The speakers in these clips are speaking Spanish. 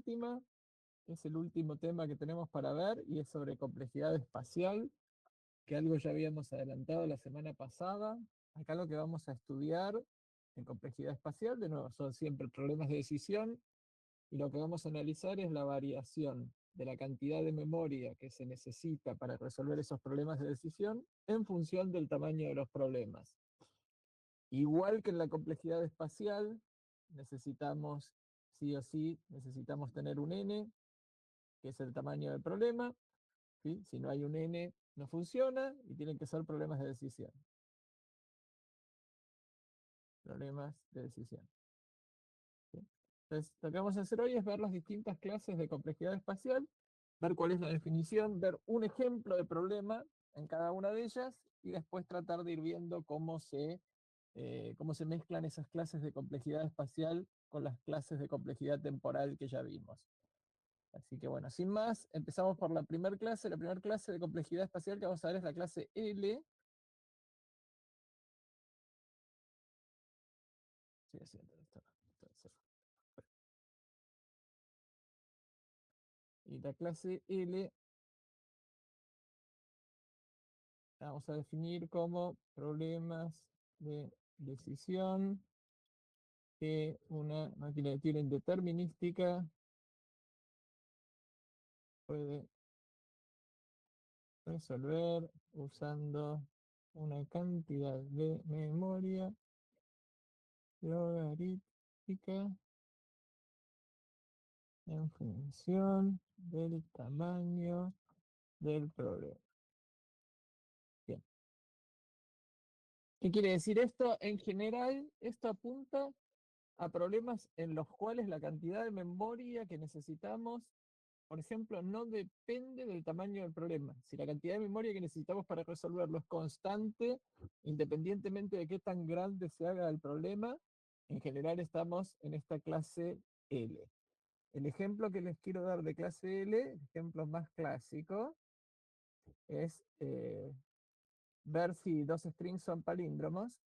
última, es el último tema que tenemos para ver y es sobre complejidad espacial, que algo ya habíamos adelantado la semana pasada. Acá lo que vamos a estudiar en complejidad espacial, de nuevo, son siempre problemas de decisión, y lo que vamos a analizar es la variación de la cantidad de memoria que se necesita para resolver esos problemas de decisión en función del tamaño de los problemas. Igual que en la complejidad espacial, necesitamos, sí o sí, necesitamos tener un n, que es el tamaño del problema. ¿Sí? Si no hay un n, no funciona y tienen que ser problemas de decisión. Problemas de decisión. ¿Sí? Entonces, lo que vamos a hacer hoy es ver las distintas clases de complejidad espacial, ver cuál es la definición, ver un ejemplo de problema en cada una de ellas y después tratar de ir viendo cómo se mezclan esas clases de complejidad espacial con las clases de complejidad temporal que ya vimos. Así que bueno, sin más, empezamos por la primera clase. La primera clase de complejidad espacial que vamos a ver es la clase L. Sí, haciendo esto. Y la clase L la vamos a definir como problemas de decisión que una máquina de Turing determinística puede resolver usando una cantidad de memoria logarítmica en función del tamaño del problema. Bien. ¿Qué quiere decir esto? En general, esto apunta a problemas en los cuales la cantidad de memoria que necesitamos, por ejemplo, no depende del tamaño del problema. Si la cantidad de memoria que necesitamos para resolverlo es constante, independientemente de qué tan grande se haga el problema, en general estamos en esta clase L. El ejemplo que les quiero dar de clase L, el ejemplo más clásico, es ver si dos strings son palíndromos.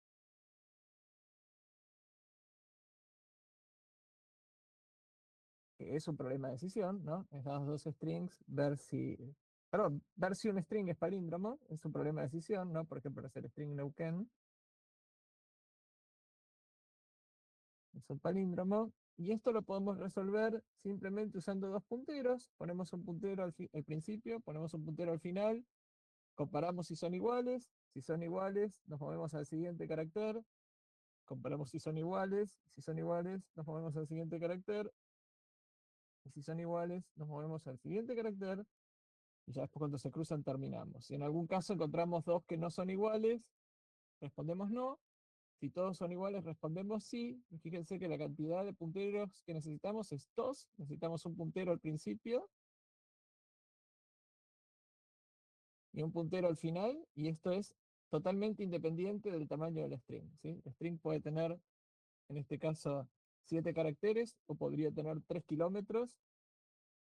Que es un problema de decisión, ¿no? Esas dos strings, ver si un string es palíndromo, es un problema de decisión, ¿no? Por ejemplo, es el string Neuquén. Es un palíndromo. Y esto lo podemos resolver simplemente usando dos punteros. Ponemos un puntero al principio, ponemos un puntero al final, comparamos si son iguales. Si son iguales, nos movemos al siguiente carácter. Comparamos si son iguales, nos movemos al siguiente carácter. Y si son iguales, nos movemos al siguiente carácter. Y ya después cuando se cruzan terminamos. Si en algún caso encontramos dos que no son iguales, respondemos no. Si todos son iguales, respondemos sí. Y fíjense que la cantidad de punteros que necesitamos es 2. Necesitamos un puntero al principio y un puntero al final. Y esto es totalmente independiente del tamaño del string. ¿Sí? El string puede tener, en este caso, 7 caracteres o podría tener 3 kilómetros.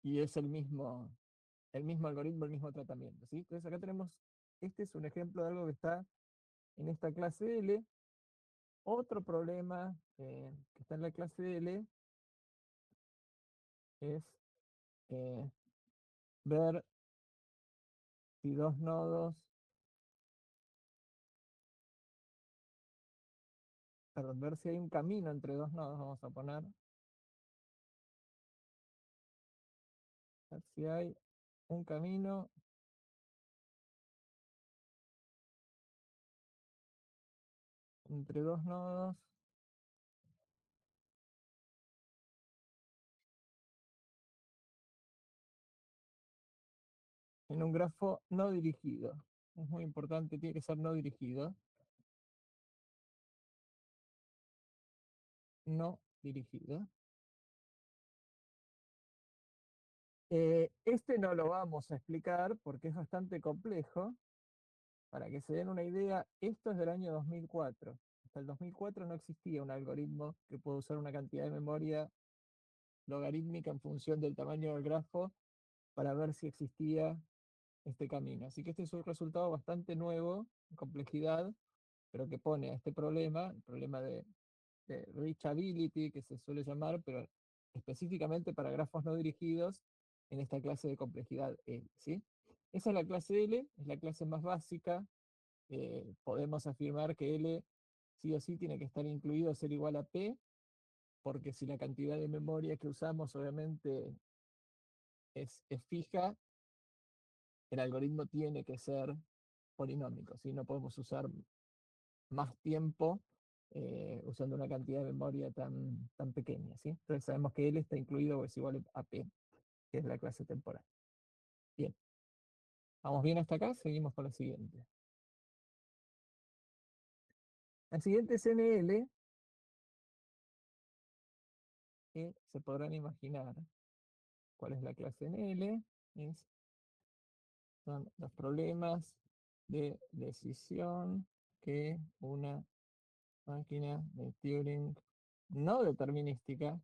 Y es el mismo algoritmo, el mismo tratamiento. ¿Sí? Entonces acá tenemos, este es un ejemplo de algo que está en esta clase L. Otro problema que está en la clase L es eh, ver si dos nodos, perdón, ver si hay un camino entre dos nodos, vamos a poner, ver si hay un camino entre dos nodos en un grafo no dirigido. Es muy importante, tiene que ser no dirigido. No dirigido. Este no lo vamos a explicar porque es bastante complejo. Para que se den una idea, esto es del año 2004. Hasta el 2004 no existía un algoritmo que pueda usar una cantidad de memoria logarítmica en función del tamaño del grafo para ver si existía este camino. Así que este es un resultado bastante nuevo, en complejidad, pero que pone a este problema, el problema de reachability, que se suele llamar, pero específicamente para grafos no dirigidos en esta clase de complejidad L, ¿sí? Esa es la clase L, es la clase más básica. Podemos afirmar que L sí o sí tiene que estar incluido, ser igual a P, porque si la cantidad de memoria que usamos obviamente es fija, el algoritmo tiene que ser polinómico, ¿sí? No podemos usar más tiempo usando una cantidad de memoria tan pequeña, ¿sí? Entonces sabemos que L está incluido o es igual a P, que es la clase temporal. Bien, vamos bien hasta acá, seguimos con la siguiente. La siguiente es NL, que se podrán imaginar cuál es la clase NL, son los problemas de decisión que una máquina de Turing no determinística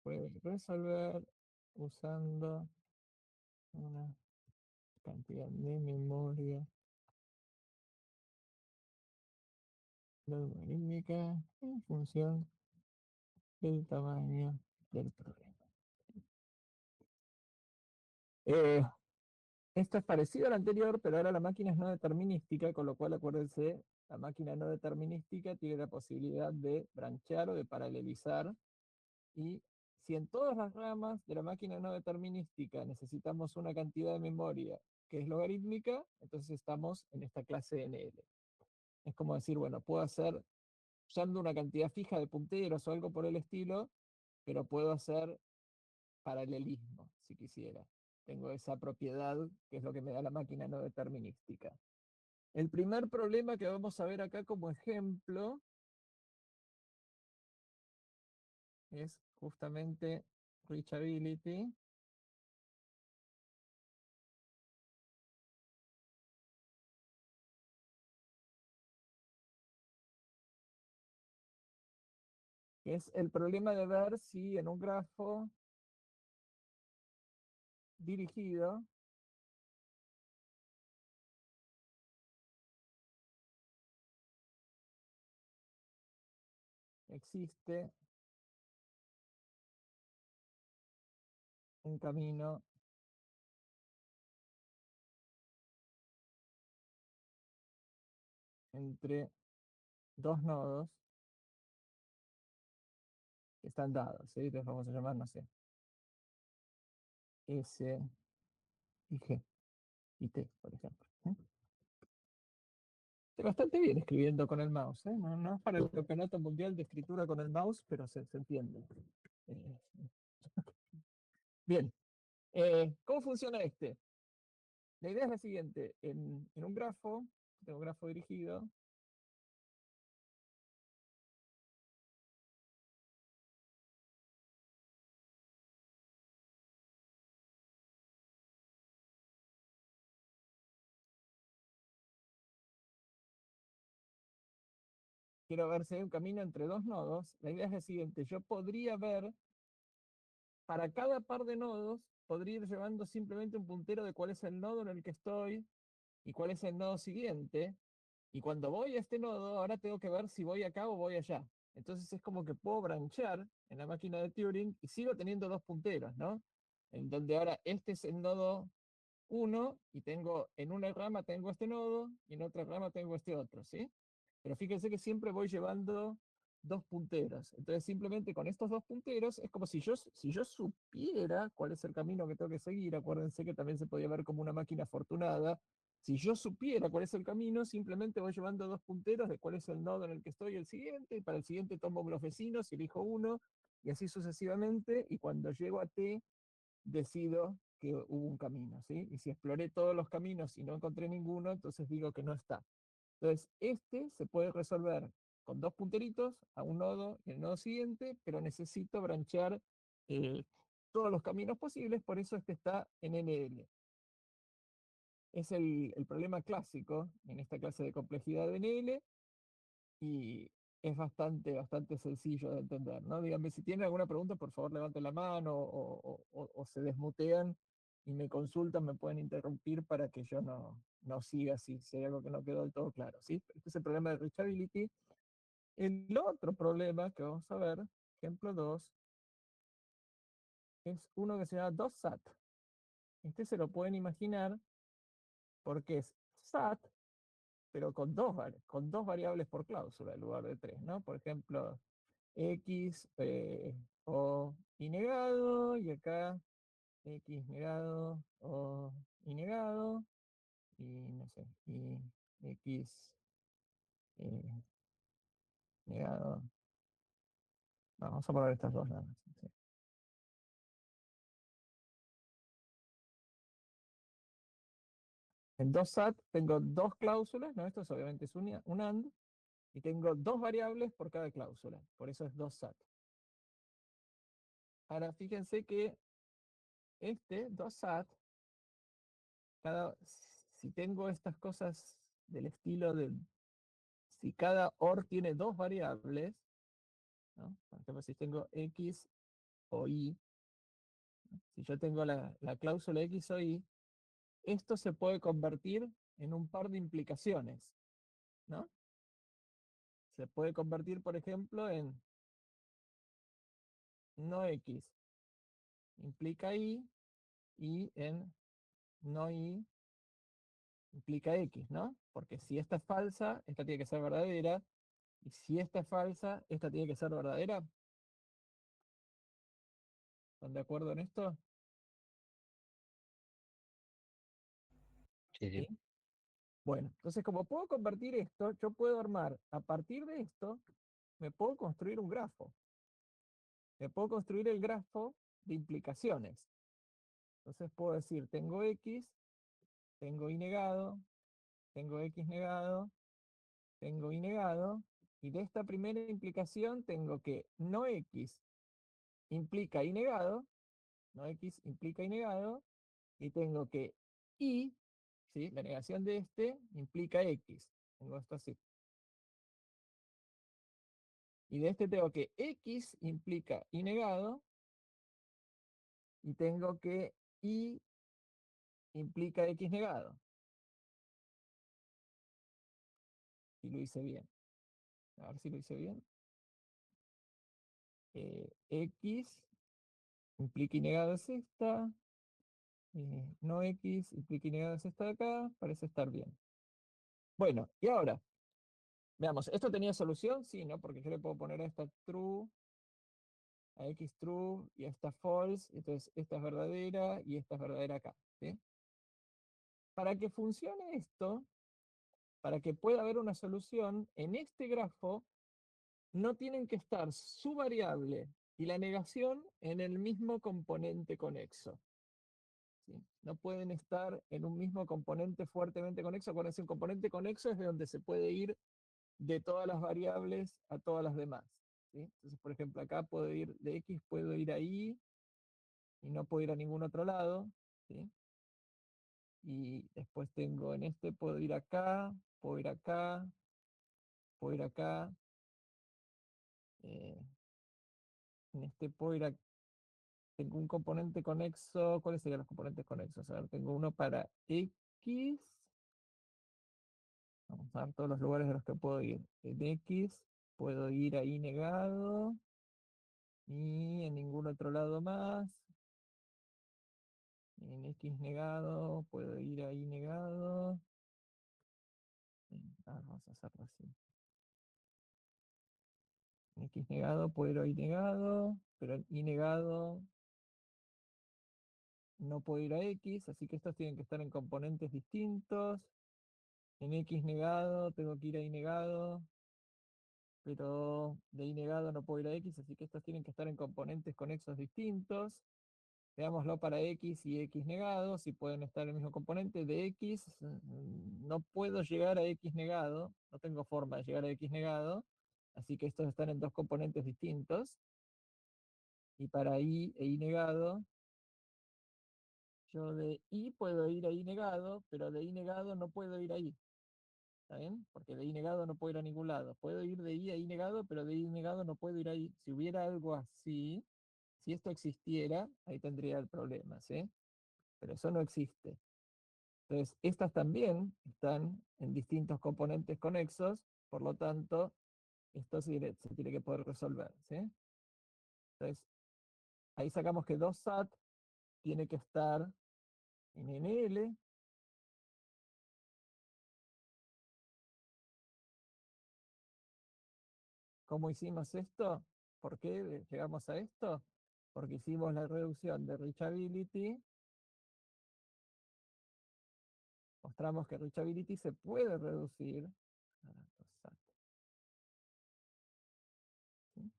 puede resolver usando una cantidad de memoria logarítmica en función del tamaño del problema. Eh, Esto es parecido al anterior, pero ahora la máquina es no determinística, con lo cual acuérdense, la máquina no determinística tiene la posibilidad de branchear o de paralelizar, y si en todas las ramas de la máquina no determinística necesitamos una cantidad de memoria que es logarítmica, entonces estamos en esta clase NL. Es como decir, bueno, puedo hacer usando una cantidad fija de punteros o algo por el estilo, pero puedo hacer paralelismo, si quisiera. Tengo esa propiedad que es lo que me da la máquina no determinística. El primer problema que vamos a ver acá como ejemplo es justamente reachability. Que es el problema de ver si en un grafo dirigido existe un camino entre dos nodos que están dados, ¿sí? Entonces vamos a llamar, no sé, S y G y T, por ejemplo. Estoy bastante bien escribiendo con el mouse, ¿eh? No, no es para el campeonato mundial de escritura con el mouse, pero se entiende. Eh, Bien, ¿cómo funciona este? La idea es la siguiente, en un grafo, tengo un grafo dirigido, quiero ver si hay un camino entre dos nodos. La idea es la siguiente, yo podría ver, para cada par de nodos, podría ir llevando simplemente un puntero de cuál es el nodo en el que estoy y cuál es el nodo siguiente. Y cuando voy a este nodo, ahora tengo que ver si voy acá o voy allá. Entonces es como que puedo branchear en la máquina de Turing y sigo teniendo dos punteros, ¿no? En donde ahora este es el nodo uno y tengo en una rama tengo este nodo y en otra rama tengo este otro, ¿sí? Pero fíjense que siempre voy llevando dos punteros. Entonces simplemente con estos dos punteros es como si yo supiera cuál es el camino que tengo que seguir. Acuérdense que también se podía ver como una máquina afortunada. Si yo supiera cuál es el camino, simplemente voy llevando dos punteros de cuál es el nodo en el que estoy y el siguiente, y para el siguiente tomo los vecinos y elijo uno, y así sucesivamente, y cuando llego a T, decido que hubo un camino, ¿sí? Y si exploré todos los caminos y no encontré ninguno, entonces digo que no está. Entonces, este se puede resolver con dos punteritos a un nodo y el nodo siguiente, pero necesito branchear eh, todos los caminos posibles, por eso este está en NL. Es el problema clásico en esta clase de complejidad de NL y es bastante sencillo de entender, ¿no? Díganme, si tienen alguna pregunta, por favor levanten la mano o se desmutean y me consultan, me pueden interrumpir para que yo no siga si hay algo que no quedó del todo claro, ¿sí? Este es el problema de reachability. El otro problema que vamos a ver, ejemplo 2, es uno que se llama dosat. Este se lo pueden imaginar porque es sat, pero con dos variables por cláusula en lugar de tres, ¿no? Por ejemplo, x o y negado, y acá x negado o y negado, y no sé, y x eh, negado. Vamos a poner estas dos nada más. Sí. En dos SAT tengo dos cláusulas, ¿no? Esto obviamente es un AND, y tengo dos variables por cada cláusula, por eso es dos SAT. Ahora fíjense que dos SAT, si tengo estas cosas del estilo de, si cada OR tiene dos variables, ¿no? Por ejemplo, si tengo X o Y, ¿no? Si yo tengo la cláusula X o Y, esto se puede convertir en un par de implicaciones, ¿no? Se puede convertir, por ejemplo, en no X implica Y, y en no Y implica X, ¿no? Porque si esta es falsa, esta tiene que ser verdadera, y si esta es falsa, esta tiene que ser verdadera. ¿Están de acuerdo en esto? Sí, sí. ¿Sí? Bueno, entonces como puedo convertir esto, yo puedo armar, a partir de esto, me puedo construir un grafo. Me puedo construir el grafo de implicaciones. Entonces puedo decir, tengo X, tengo Y negado, tengo X negado, tengo Y negado, y de esta primera implicación tengo que no X implica Y negado, no X implica Y negado, y tengo que Y, ¿sí? La negación de este implica X. Tengo esto así. Y de este tengo que X implica Y negado, y tengo que Y implica X negado. Si lo hice bien. A ver si lo hice bien. X implica Y negado es esta. No X implica Y negado es esta de acá. Parece estar bien. Bueno, y ahora, veamos, ¿esto tenía solución? Sí, ¿no? Porque yo le puedo poner a esta true, a X true y a esta false. Entonces, esta es verdadera y esta es verdadera acá. ¿Sí? Para que funcione esto, para que pueda haber una solución, en este grafo no tienen que estar su variable y la negación en el mismo componente conexo. ¿Sí? No pueden estar en un mismo componente fuertemente conexo. Acuérdense, un componente conexo es de donde se puede ir de todas las variables a todas las demás. ¿Sí? Entonces, por ejemplo, acá puedo ir de X, puedo ir ahí y no puedo ir a ningún otro lado. ¿Sí? Y después tengo en este, puedo ir acá, puedo ir acá, puedo ir acá. Eh, en este puedo ir a, tengo un componente conexo. ¿Cuáles serían los componentes conexos? A ver, tengo uno para X. Vamos a ver todos los lugares de los que puedo ir. En X puedo ir ahí negado y en ningún otro lado más. En X negado puedo ir ahí negado. Vamos a hacerlo así. En X negado puedo ir ahí negado, pero en Y negado no puedo ir a X, así que estos tienen que estar en componentes distintos. En X negado tengo que ir a Y negado, pero de Y negado no puedo ir a X, así que estos tienen que estar en componentes conexos distintos. Veámoslo para X y X negado, si pueden estar en el mismo componente. De X no puedo llegar a X negado, no tengo forma de llegar a X negado, así que estos están en dos componentes distintos. Y para Y e Y negado, yo de Y puedo ir a Y negado, pero de Y negado no puedo ir a Y. ¿Está bien? Porque de Y negado no puedo ir a ningún lado. Puedo ir de Y a Y negado, pero de Y negado no puedo ir ahí. Si hubiera algo así, si esto existiera, ahí tendría el problema, ¿sí? Pero eso no existe. Entonces, estas también están en distintos componentes conexos, por lo tanto, esto se tiene que poder resolver, ¿sí? Entonces, ahí sacamos que 2SAT tiene que estar en NL. ¿Cómo hicimos esto? ¿Por qué llegamos a esto? Porque hicimos la reducción de reachability, mostramos que reachability se puede reducir a 2SAT, ¿sí?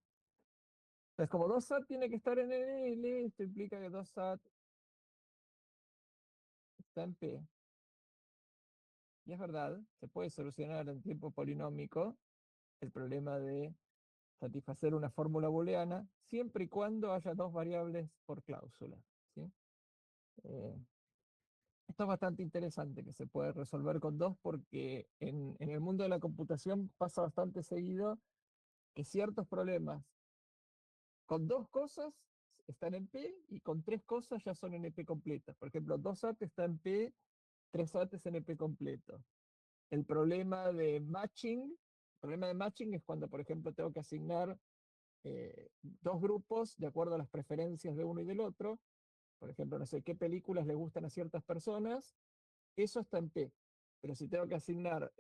Entonces, como 2SAT tiene que estar en NL, esto implica que 2SAT está en P. Y es verdad, se puede solucionar en tiempo polinómico el problema de satisfacer una fórmula booleana siempre y cuando haya dos variables por cláusula, ¿sí? Eh, Esto es bastante interesante, que se puede resolver con dos, porque en el mundo de la computación pasa bastante seguido que ciertos problemas con dos cosas están en P y con tres cosas ya son en EP completas. Por ejemplo, 2SAT está en P, 3SAT es en EP completo. El problema de matching es cuando, por ejemplo, tengo que asignar dos grupos de acuerdo a las preferencias de uno y del otro. Por ejemplo, no sé qué películas le gustan a ciertas personas, eso está en P. Pero si tengo que asignar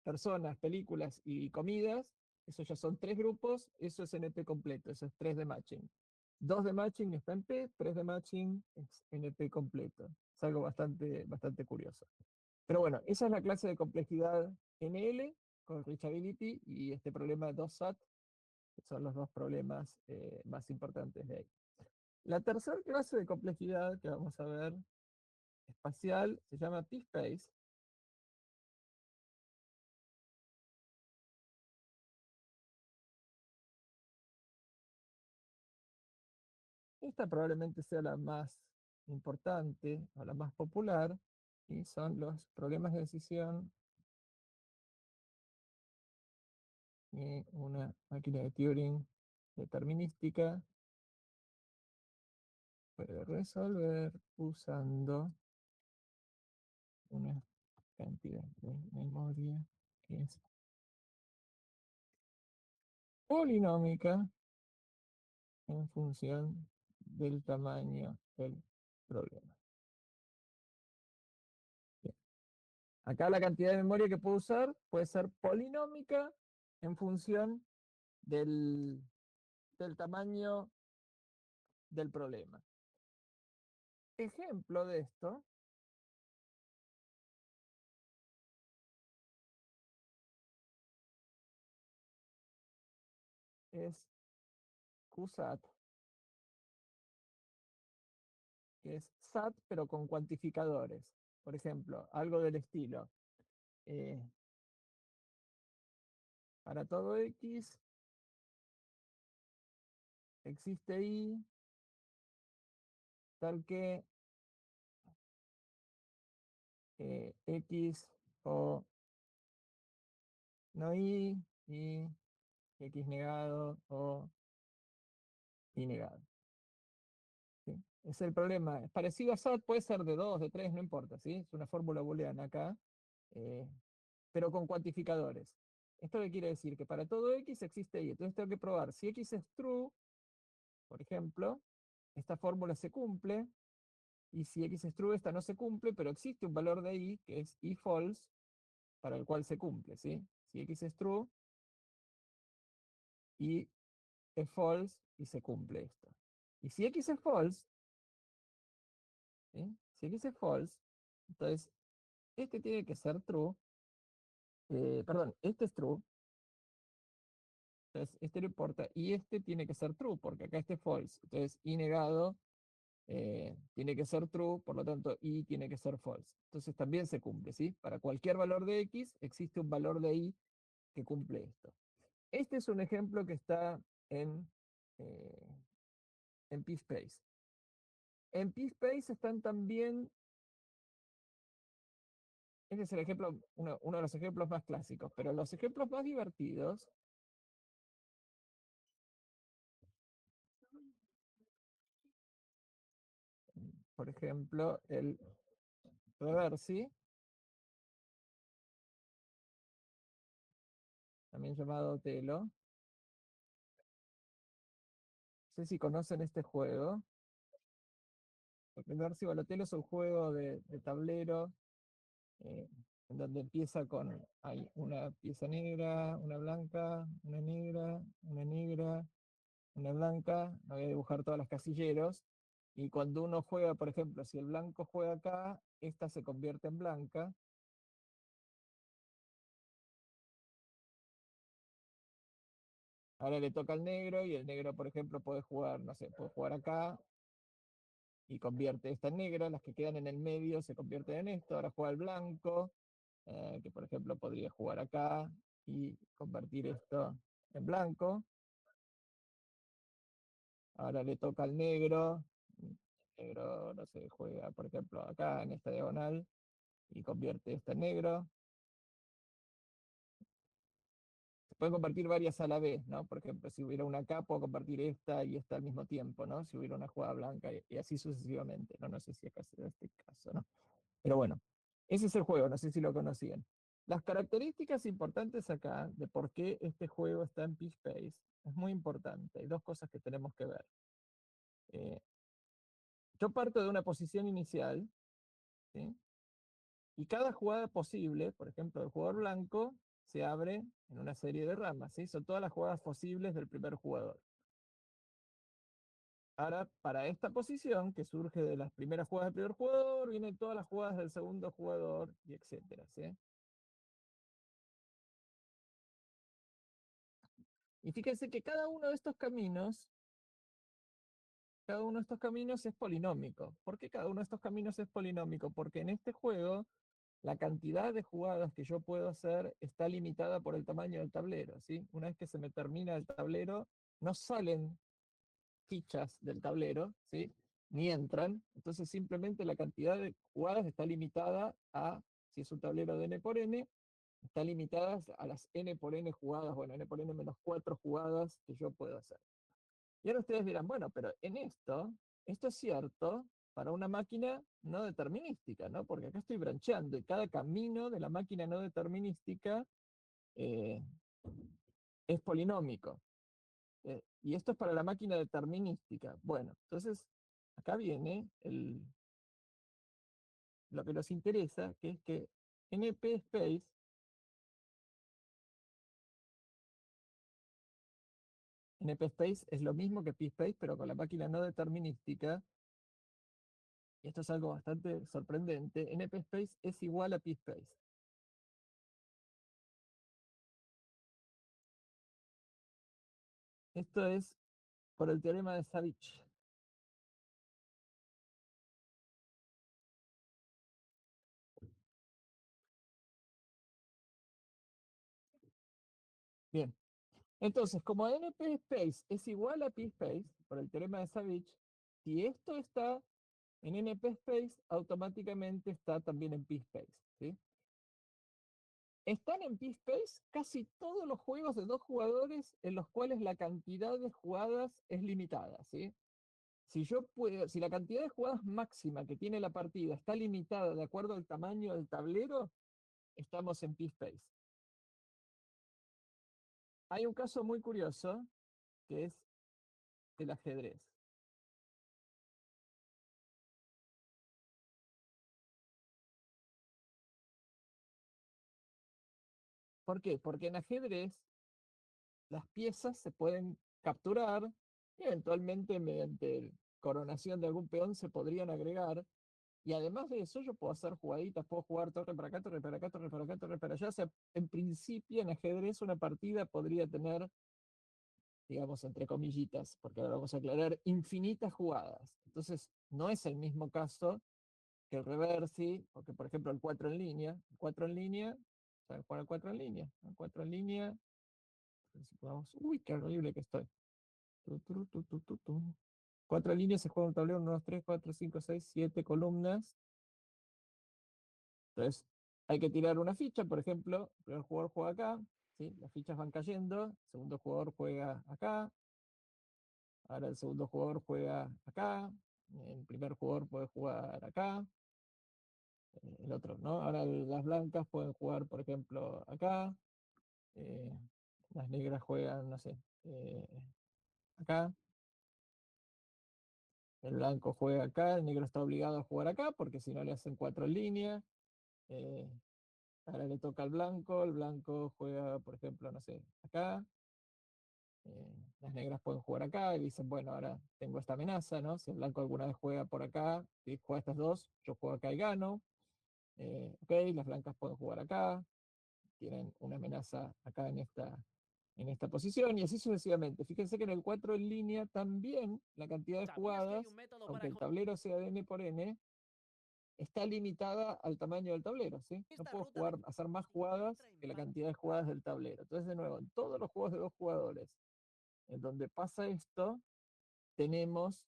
personas, películas y comidas, eso ya son tres grupos, eso es NP completo, eso es 3 de matching. 2 de matching está en P, 3 de matching es NP completo. Es algo bastante curioso. Pero bueno, esa es la clase de complejidad NL con reachability y este problema de 2SAT, que son los dos problemas más importantes de ahí. La tercera clase de complejidad que vamos a ver espacial se llama P-Space. Esta probablemente sea la más importante o la más popular, y son los problemas de decisión y una máquina de Turing determinística puede resolver usando una cantidad de memoria que es polinómica en función del tamaño del problema. Bien. Acá la cantidad de memoria que puedo usar puede ser polinómica en función del tamaño del problema. Ejemplo de esto es QSAT, que es SAT pero con cuantificadores. Por ejemplo, algo del estilo. eh, para todo X existe Y, tal que X o no Y X negado o Y negado. ¿Sí? Es el problema. Es parecido a SAT, puede ser de 2, de 3, no importa, ¿sí? Es una fórmula booleana acá, eh, pero con cuantificadores. ¿Esto qué quiere decir? Que para todo X existe Y. Entonces tengo que probar si X es true, por ejemplo, esta fórmula se cumple, y si X es true, esta no se cumple, pero existe un valor de Y, que es Y false, para el cual se cumple, ¿sí? Si X es true, Y es false, y se cumple esto. Y si X es false, ¿sí? Si X es false, entonces este tiene que ser true, perdón, este es true, entonces este no importa, y este tiene que ser true, porque acá este es false, entonces Y negado tiene que ser true, por lo tanto Y tiene que ser false. Entonces también se cumple, ¿sí? Para cualquier valor de X existe un valor de Y que cumple esto. Este es un ejemplo que está eh, en PSpace. En PSpace están también, este es el ejemplo, uno de los ejemplos más clásicos, pero los ejemplos más divertidos, por ejemplo, el reversi, también llamado Otelo. No sé si conocen este juego. El primer sí, bueno, Otelo es un juego de tablero eh, en donde empieza con hay una pieza negra, una blanca, una negra, una negra, una blanca. No voy a dibujar todas las casilleros. Y cuando uno juega, por ejemplo, si el blanco juega acá, esta se convierte en blanca. Ahora le toca al negro y el negro, por ejemplo, puede jugar, no sé, puede jugar acá y convierte esta en negra, las que quedan en el medio se convierten en esto, ahora juega el blanco, que por ejemplo podría jugar acá y convertir esto en blanco. Ahora le toca al negro, el negro, no sé, juega por ejemplo acá en esta diagonal y convierte esto en negro. Se pueden convertir varias a la vez, ¿no? Por ejemplo, si hubiera una acá, puedo convertir esta y esta al mismo tiempo, ¿no? Si hubiera una jugada blanca y así sucesivamente, ¿no? No sé si acá será este caso, ¿no? Pero bueno, ese es el juego, no sé si lo conocían. Las características importantes acá de por qué este juego está en P-Space es muy importante. Hay dos cosas que tenemos que ver. Eh, yo parto de una posición inicial, ¿sí? Y cada jugada posible, por ejemplo, el jugador blanco, se abre en una serie de ramas, ¿sí? Son todas las jugadas posibles del primer jugador. Ahora, para esta posición, que surge de las primeras jugadas del primer jugador, vienen todas las jugadas del segundo jugador, y etcétera, ¿sí? Y fíjense que cada uno de estos caminos es polinómico. ¿Por qué cada uno de estos caminos es polinómico? Porque en este juego la cantidad de jugadas que yo puedo hacer está limitada por el tamaño del tablero, ¿sí? Una vez que se me termina el tablero, no salen fichas del tablero, ¿sí? Ni entran. Entonces simplemente la cantidad de jugadas está limitada a, si es un tablero de n por n, está limitada a las n por n jugadas, bueno, n por n menos 4 jugadas que yo puedo hacer. Y ahora ustedes dirán, bueno, pero en esto es cierto para una máquina no determinística, ¿no? Porque acá estoy brancheando y cada camino de la máquina no determinística eh, es polinómico. Y esto es para la máquina determinística. Bueno, entonces acá viene lo que nos interesa, que es que NP Space, NP Space es lo mismo que P-Space, pero con la máquina no determinística, y esto es algo bastante sorprendente, NP Space es igual a P-Space. Esto es por el teorema de Savich. Bien, entonces, como NP Space es igual a P-Space, por el teorema de Savich, si esto está en NP Space, automáticamente está también en P-Space, ¿sí? Están en P-Space casi todos los juegos de dos jugadores en los cuales la cantidad de jugadas es limitada, ¿sí? Si la cantidad de jugadas máxima que tiene la partida está limitada de acuerdo al tamaño del tablero, estamos en P-Space. Hay un caso muy curioso que es el ajedrez. ¿Por qué? Porque en ajedrez las piezas se pueden capturar y eventualmente mediante coronación de algún peón se podrían agregar. Y además de eso, yo puedo hacer jugaditas, puedo jugar torre para acá, torre para acá, torre para acá, torre para allá. O sea, en principio en ajedrez una partida podría tener, digamos, entre comillitas, porque ahora vamos a aclarar, infinitas jugadas. Entonces, no es el mismo caso que el reversi, porque por ejemplo el 4 en línea, el 4 en línea, ¿saben jugar el 4 en línea? El 4 en línea, uy, qué horrible que estoy. Tu, tu, tu, tu, tu, tu. 4 líneas se juega un tablero, 1, 2, 3, 4, 5, 6, 7 columnas. Entonces, hay que tirar una ficha, por ejemplo, el primer jugador juega acá, ¿sí? Las fichas van cayendo, el segundo jugador juega acá, ahora el segundo jugador juega acá, el primer jugador puede jugar acá, el otro, ¿no? Ahora las blancas pueden jugar, por ejemplo, acá, Las negras juegan, no sé, acá, el blanco juega acá, el negro está obligado a jugar acá, porque si no le hacen 4 en línea. eh, Ahora le toca al blanco, el blanco juega, por ejemplo, no sé, acá. Las negras pueden jugar acá y dicen, bueno, ahora tengo esta amenaza, ¿no? Si el blanco alguna vez juega por acá, y juega estas dos, yo juego acá y gano. Ok, las blancas pueden jugar acá, tienen una amenaza acá en esta posición y así sucesivamente. Fíjense que en el 4 en línea también la cantidad de jugadas, aunque el tablero sea de n por n, está limitada al tamaño del tablero, ¿sí? No puedo jugar, hacer más jugadas que la cantidad de jugadas del tablero. Entonces, de nuevo, en todos los juegos de dos jugadores, en donde pasa esto, tenemos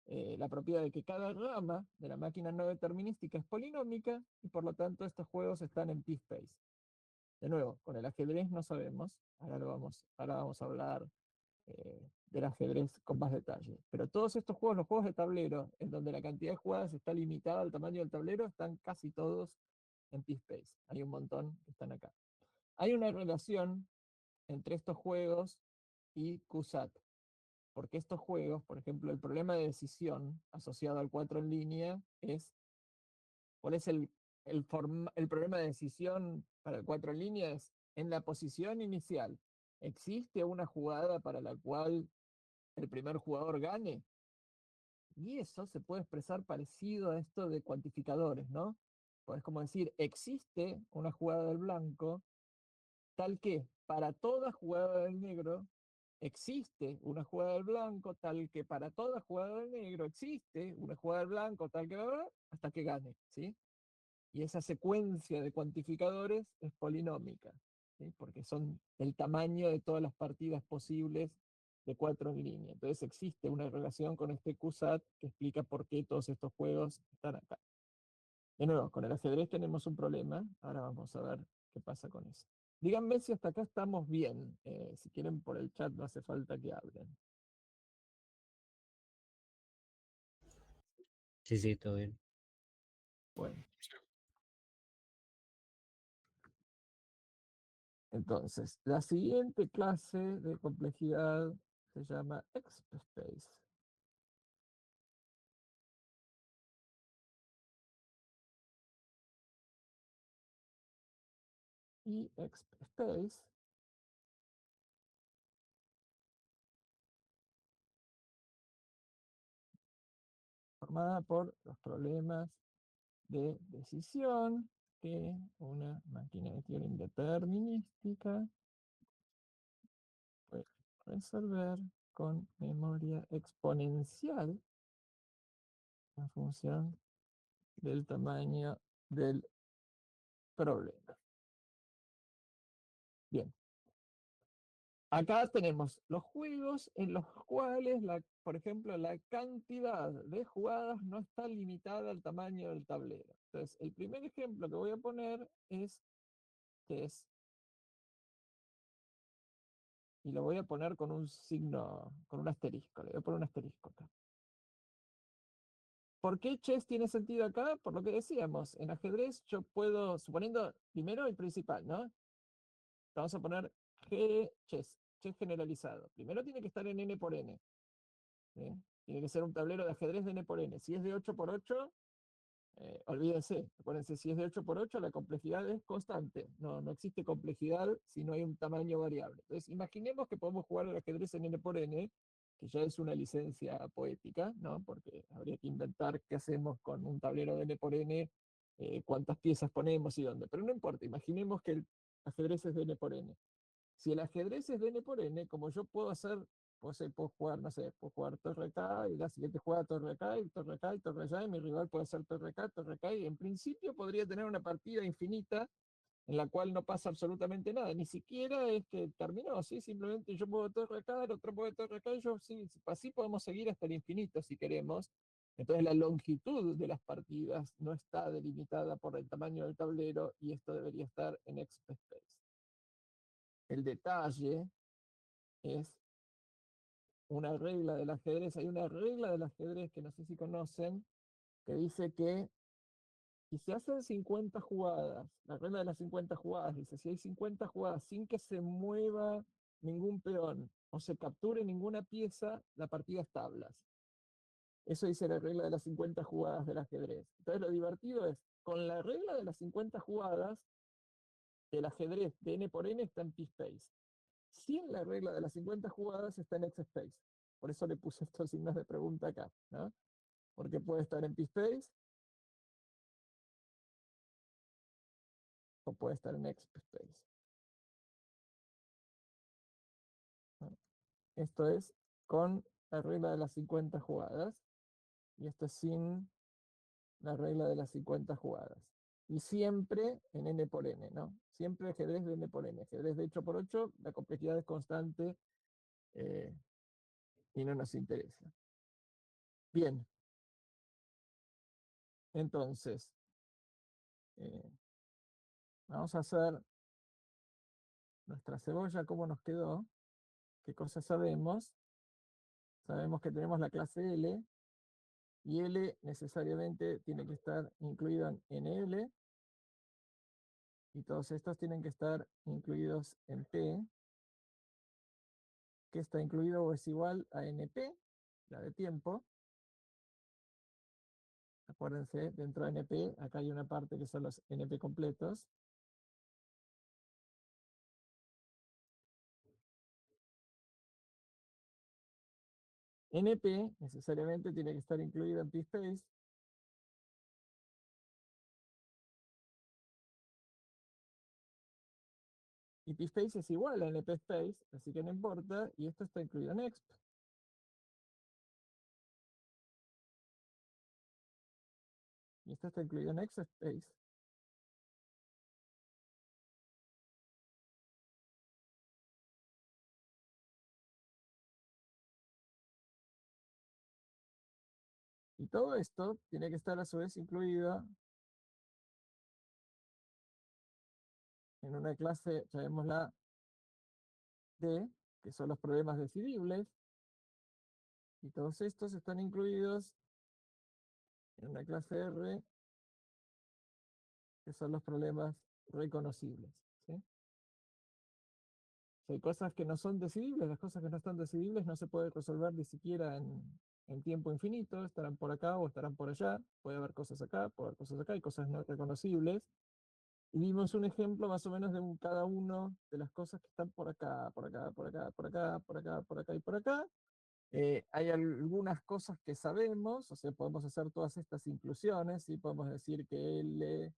la propiedad de que cada rama de la máquina no determinística es polinómica y por lo tanto estos juegos están en p-space. De nuevo, con el ajedrez no sabemos, ahora vamos a hablar del ajedrez con más detalle. Pero todos estos juegos, los juegos de tablero, en donde la cantidad de jugadas está limitada al tamaño del tablero, están casi todos en p-space. Hay un montón que están acá. Hay una relación entre estos juegos y QSAT, porque estos juegos, por ejemplo, el problema de decisión asociado al 4 en línea es, ¿cuál es el problema de decisión para el 4 en línea? Es, en la posición inicial, ¿existe una jugada para la cual el primer jugador gane? Y eso se puede expresar parecido a esto de cuantificadores, ¿no? Pues como decir, existe una jugada del blanco tal que para toda jugada del negro existe una jugada del blanco, tal que para toda jugada del negro existe una jugada del blanco, tal que hasta que gane, ¿sí? Y esa secuencia de cuantificadores es polinómica, ¿sí? Porque son el tamaño de todas las partidas posibles de 4 en línea. Entonces existe una relación con este QSAT que explica por qué todos estos juegos están acá. De nuevo, con el ajedrez tenemos un problema. Ahora vamos a ver qué pasa con eso. Díganme si hasta acá estamos bien. Si quieren por el chat no hace falta que hablen. Sí, sí, todo bien. Bueno, entonces, la siguiente clase de complejidad se llama X-Space. Y X-Space formada por los problemas de decisión que una máquina de Turing determinística puede resolver con memoria exponencial en función del tamaño del problema. Bien. Acá tenemos los juegos en los cuales, por ejemplo, la cantidad de jugadas no está limitada al tamaño del tablero. Entonces, el primer ejemplo que voy a poner es chess. Y lo voy a poner con un signo, con un asterisco. Le voy a poner un asterisco acá. ¿Por qué chess tiene sentido acá? Por lo que decíamos, en ajedrez yo puedo, suponiendo primero el principal, ¿no? Vamos a poner G chess, chess generalizado. Primero tiene que estar en n por n. ¿Sí? Tiene que ser un tablero de ajedrez de n por n. Si es de 8 por 8, olvídense, acuérdense, si es de 8 por 8, la complejidad es constante. No existe complejidad si no hay un tamaño variable. Entonces, imaginemos que podemos jugar al ajedrez en n por n, que ya es una licencia poética, ¿no? Porque habría que inventar qué hacemos con un tablero de n por n, cuántas piezas ponemos y dónde. Pero no importa, imaginemos que el ajedrez es de n por n. Si el ajedrez es de n por n, como yo puedo hacer, puedo jugar, no sé, puedo jugar torre acá, y la siguiente juega torre acá, y torre acá, y torre allá, y mi rival puede hacer torre acá, y en principio podría tener una partida infinita en la cual no pasa absolutamente nada, ni siquiera es que terminó, ¿sí? Simplemente yo puedo torre acá, el otro puede torre acá, y yo sí, así podemos seguir hasta el infinito si queremos. Entonces la longitud de las partidas no está delimitada por el tamaño del tablero, y esto debería estar en X-Space. El detalle es una regla del ajedrez. Hay una regla del ajedrez que no sé si conocen, que dice que si se hacen 50 jugadas, la regla de las 50 jugadas dice, si hay 50 jugadas sin que se mueva ningún peón o se capture ninguna pieza, la partida es tablas. Eso dice la regla de las 50 jugadas del ajedrez. Entonces lo divertido es, con la regla de las 50 jugadas, el ajedrez de n por n está en p-space. Sin la regla de las 50 jugadas está en x-space. Por eso le puse estos signos de pregunta acá, ¿no? Porque puede estar en p-space o puede estar en x-space. ¿No? Esto es con la regla de las 50 jugadas y esto es sin la regla de las 50 jugadas. Y siempre en n por n, ¿no? Siempre ajedrez de n por n. Ajedrez de 8 por 8, la complejidad es constante eh, y no nos interesa. Bien. Entonces, eh, vamos a hacer nuestra cebolla, cómo nos quedó, qué cosas sabemos. Sabemos que tenemos la clase L, y L necesariamente tiene que estar incluido en L, y todos estos tienen que estar incluidos en P, que está incluido o es igual a NP, la de tiempo. Acuérdense, dentro de NP, acá hay una parte que son los NP completos. NP necesariamente tiene que estar incluido en P-Space. Y P-Space es igual a NP-Space, así que no importa, y esto está incluido en EXP. Y esto está incluido en X-Space. Y todo esto tiene que estar a su vez incluido en una clase, llamémosla D, que son los problemas decidibles, y todos estos están incluidos en una clase R, que son los problemas reconocibles. ¿Sí? Si hay cosas que no son decidibles, las cosas que no están decidibles no se puede resolver ni siquiera en tiempo infinito, estarán por acá o estarán por allá, puede haber cosas acá, puede haber cosas acá, hay cosas no reconocibles. Y vimos un ejemplo más o menos de cada uno de las cosas que están por acá, por acá, por acá, por acá, por acá, por acá y por acá. Hay algunas cosas que sabemos, o sea, podemos hacer todas estas inclusiones, y podemos decir que L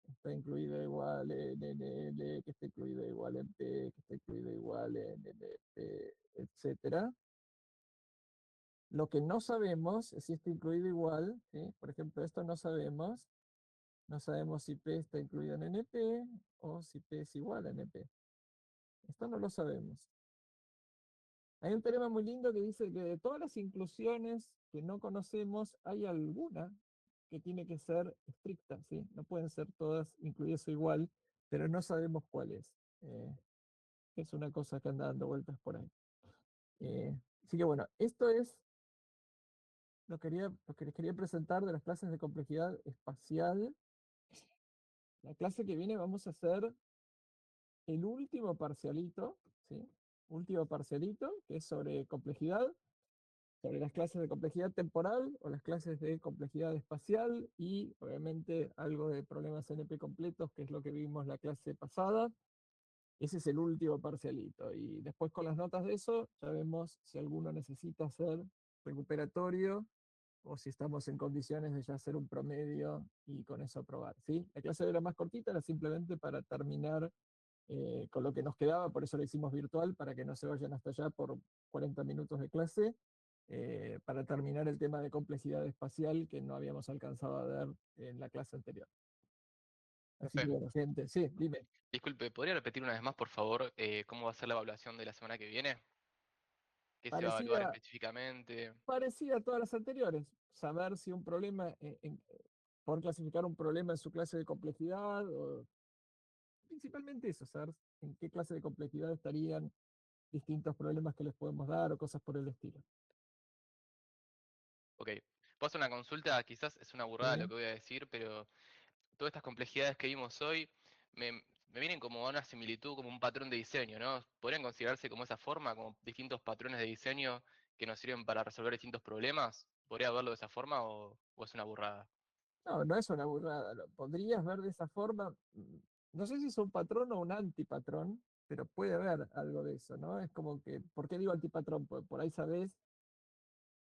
está incluido igual en L, que está incluido igual en P, que está incluido igual en NP, etc. Lo que no sabemos es si está incluido igual, ¿sí? Por ejemplo, esto no sabemos. No sabemos si P está incluido en NP o si P es igual a NP. Esto no lo sabemos. Hay un teorema muy lindo que dice que de todas las inclusiones que no conocemos, hay alguna que tiene que ser estricta, ¿sí? No pueden ser todas incluidas igual, pero no sabemos cuál es. Es una cosa que anda dando vueltas por ahí. Así que bueno, esto es lo que les quería presentar de las clases de complejidad espacial. La clase que viene vamos a hacer el último parcialito, ¿sí? Último parcialito, que es sobre complejidad, sobre las clases de complejidad temporal o las clases de complejidad espacial y obviamente algo de problemas NP completos, que es lo que vimos la clase pasada. Ese es el último parcialito. Y después con las notas de eso, ya vemos si alguno necesita hacer recuperatorio o si estamos en condiciones de ya hacer un promedio y con eso aprobar. ¿Sí? La clase era más cortita, era simplemente para terminar con lo que nos quedaba, por eso lo hicimos virtual, para que no se vayan hasta allá por 40 minutos de clase, para terminar el tema de complejidad espacial que no habíamos alcanzado a ver en la clase anterior. Así que Profe, bueno, gente, sí, dime. disculpe, ¿podría repetir una vez más, por favor, cómo va a ser la evaluación de la semana que viene? ¿Qué se va a evaluar Parecida, específicamente? parecida a todas las anteriores, saber si un problema, por clasificar un problema en su clase de complejidad, o principalmente eso, saber en qué clase de complejidad estarían distintos problemas que les podemos dar o cosas por el estilo. Ok, puedo hacer una consulta, quizás es una burrada lo ¿Sí? que voy a decir, pero todas estas complejidades que vimos hoy, me me vienen como una similitud, como un patrón de diseño, ¿no? ¿Podrían considerarse como esa forma, como distintos patrones de diseño que nos sirven para resolver distintos problemas? ¿Podría verlo de esa forma o es una burrada? No, no es una burrada, lo podrías ver de esa forma. No sé si es un patrón o un antipatrón, pero puede haber algo de eso, ¿no? Es como que, ¿por qué digo antipatrón? Por ahí sabes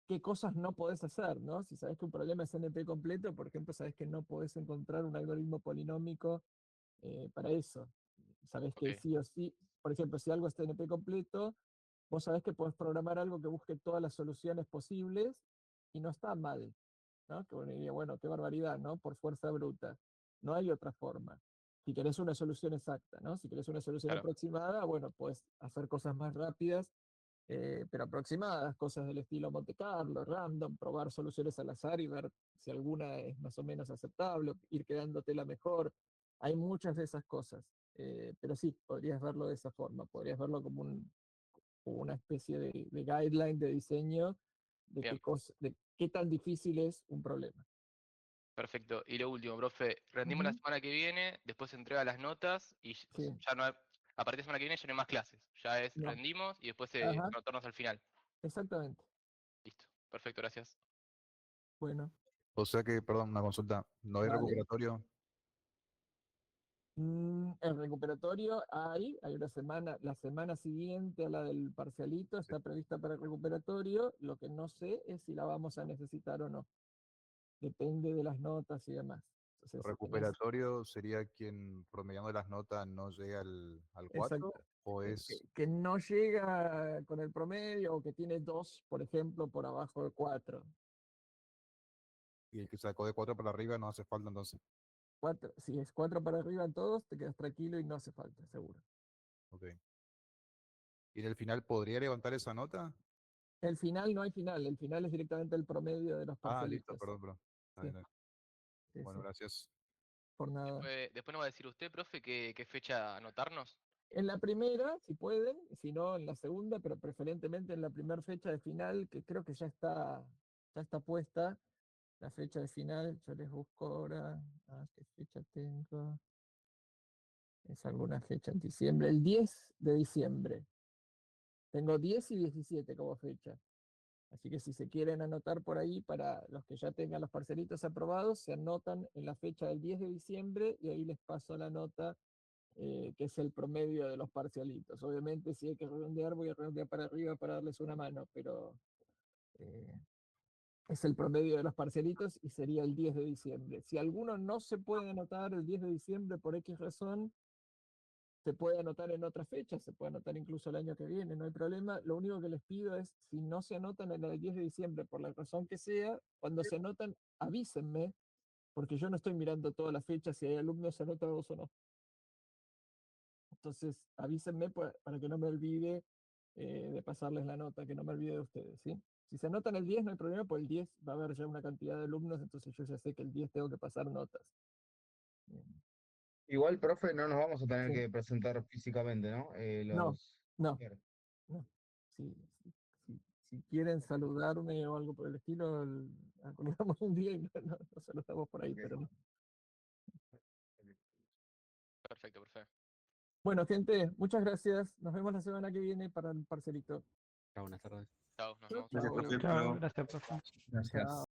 qué cosas no podés hacer, ¿no? Si sabes que un problema es NP completo, por ejemplo, sabes que no podés encontrar un algoritmo polinómico para eso. Sabes Ok, que sí o sí, por ejemplo, si algo es NP completo, vos sabés que podés programar algo que busque todas las soluciones posibles y no está mal, ¿no? Que uno diría, bueno, qué barbaridad, ¿no? Por fuerza bruta. No hay otra forma. Si querés una solución exacta, ¿no? Si querés una solución claro, aproximada, bueno, puedes hacer cosas más rápidas, pero aproximadas, cosas del estilo Monte Carlo, random, probar soluciones al azar y ver si alguna es más o menos aceptable, ir quedándote la mejor. Hay muchas de esas cosas, pero sí, podrías verlo de esa forma, podrías verlo como una especie de guideline de diseño bien, de qué tan difícil es un problema. perfecto. Y lo último, profe, rendimos la Ujú. semana que viene, después se entrega las notas y Sí, ya no hay, a partir de la semana que viene ya no hay más clases, ya es no, rendimos y después ajá, anotarnos al final. exactamente. Listo, perfecto, gracias. Bueno, O sea que, perdón, una consulta. ¿No hay dale. recuperatorio? El recuperatorio hay una semana, la semana siguiente a la del parcialito está prevista para el recuperatorio, lo que no sé es si la vamos a necesitar o no, depende de las notas y demás. Entonces, si tenés, ¿Recuperatorio sería quien promediando las notas no llega al 4? exacto, ¿O que, es que no llega con el promedio o que tiene 2, por ejemplo, por abajo de 4. y el que sacó de 4 para arriba no hace falta entonces? Si es 4 para arriba en todos, te quedas tranquilo y no hace falta, seguro. Ok. ¿Y en el final podría levantar esa nota? El final no hay final, el final es directamente el promedio de los Ah, listo, parcialitos. perdón, perdón. Está Sí, bien, está bien. sí, Bueno, sí, gracias. por nada. Después nos va a decir usted, profe, qué fecha anotarnos. En la primera, si pueden, si no en la segunda, pero preferentemente en la primera fecha de final, que creo que ya está puesta la fecha de final. Yo les busco ahora. ¿Qué fecha tengo? Es alguna fecha en diciembre. El 10 de diciembre. Tengo 10 y 17 como fecha. Así que si se quieren anotar por ahí, para los que ya tengan los parcelitos aprobados, se anotan en la fecha del 10 de diciembre y ahí les paso la nota, que es el promedio de los parcialitos. Obviamente, si hay que redondear, voy a redondear para arriba para darles una mano, pero eh, es el promedio de los parcialitos y sería el 10 de diciembre. Si alguno no se puede anotar el 10 de diciembre por X razón, se puede anotar en otra fecha, se puede anotar incluso el año que viene, no hay problema. Lo único que les pido es, si no se anotan en el 10 de diciembre por la razón que sea, cuando se anotan, avísenme, porque yo no estoy mirando todas las fechas si hay alumnos anotados o no. Entonces, avísenme para que no me olvide de pasarles la nota, que no me olvide de ustedes, ¿sí? Si se anotan el 10 no hay problema, pues el 10 va a haber ya una cantidad de alumnos, entonces yo ya sé que el 10 tengo que pasar notas. Igual, profe, no nos vamos a tener Sí. que presentar físicamente, ¿no? No, Los... no, no. Sí, sí, sí. Si quieren saludarme o algo por el estilo, acordamos un día y nos saludamos por ahí, Ok. pero no. Perfecto, perfecto. Bueno, gente, muchas gracias. Nos vemos la semana que viene para el parcelito. Chao, buenas tardes. Chao, nos Chau, vemos. Gracias, chau. profe. Hasta Chao, luego. gracias, profe. Gracias. Chao.